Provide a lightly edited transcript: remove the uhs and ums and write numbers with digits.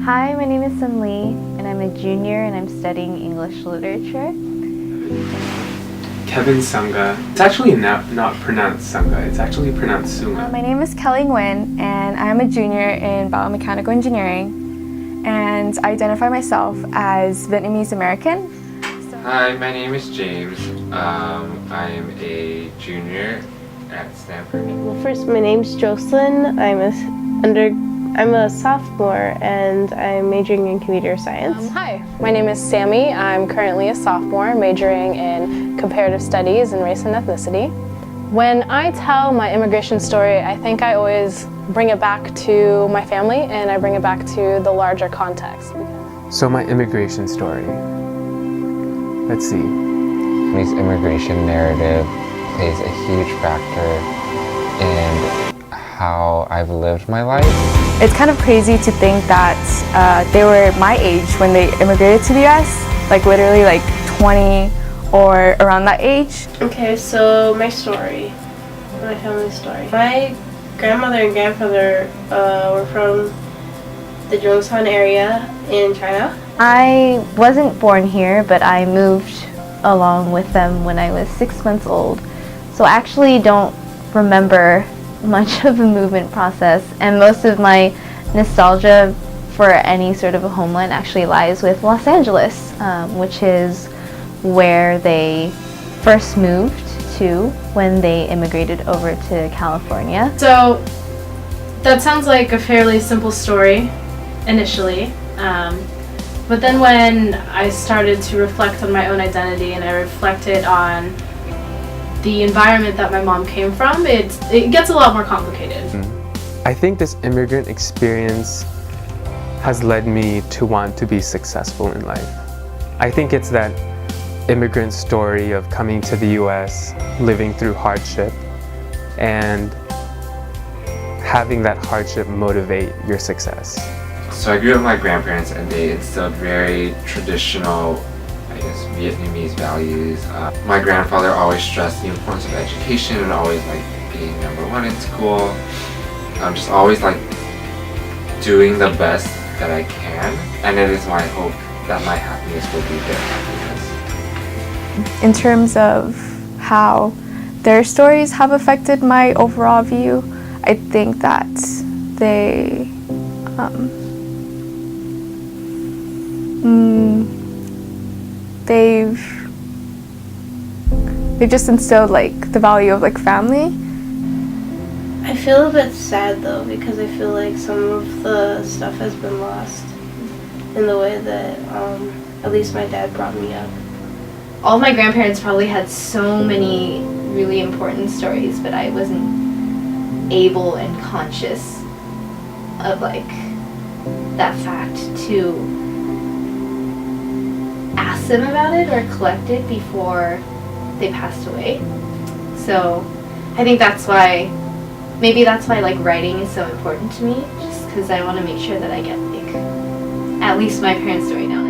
Hi, my name is Sun Lee, and I'm a junior and I'm studying English literature. Kevin Sunga. It's actually not pronounced Sunga, it's actually pronounced Sunga. My name is Kelly Nguyen, and I'm a junior in biomechanical engineering, and I identify myself as Vietnamese American. Hi, my name is James. I'm a junior at Stanford. Well, first, my name's Jocelyn. I'm a sophomore, and I'm majoring in computer science. Hi, my name is Sammy. I'm currently a sophomore, majoring in comparative studies and race and ethnicity. When I tell my immigration story, I think I always bring it back to my family, and I bring it back to the larger context. So my immigration story. Let's see. This immigration narrative plays a huge factor in how I've lived my life. It's kind of crazy to think that they were my age when they immigrated to the US, like literally like 20 or around that age. Okay, so my story, my family story. My grandmother and grandfather were from the Zhongshan area in China. I wasn't born here, but I moved along with them when I was 6 months old. So I actually don't remember much of the movement process, and most of my nostalgia for any sort of a homeland actually lies with Los Angeles, which is where they first moved to when they immigrated over to California. So that sounds like a fairly simple story initially, but then when I started to reflect on my own identity and I reflected on the environment that my mom came from, it gets a lot more complicated. I think this immigrant experience has led me to want to be successful in life. I think it's that immigrant story of coming to the US, living through hardship, and having that hardship motivate your success. So I grew up with my grandparents, and they instilled very traditional, I guess, Vietnamese values. My grandfather always stressed the importance of education and always like being #1 in school. I'm just always like doing the best that I can, and it is my hope that my happiness will be their happiness. In terms of how their stories have affected my overall view, I think that they've just instilled like the value of like family. I feel a bit sad though, because I feel like some of the stuff has been lost in the way that at least my dad brought me up. All my grandparents probably had so many really important stories, but I wasn't able and conscious of like that fact to ask them about it or collect it before they passed away. So I think maybe that's why like writing is so important to me, just because I want to make sure that I get like at least my parents' story now.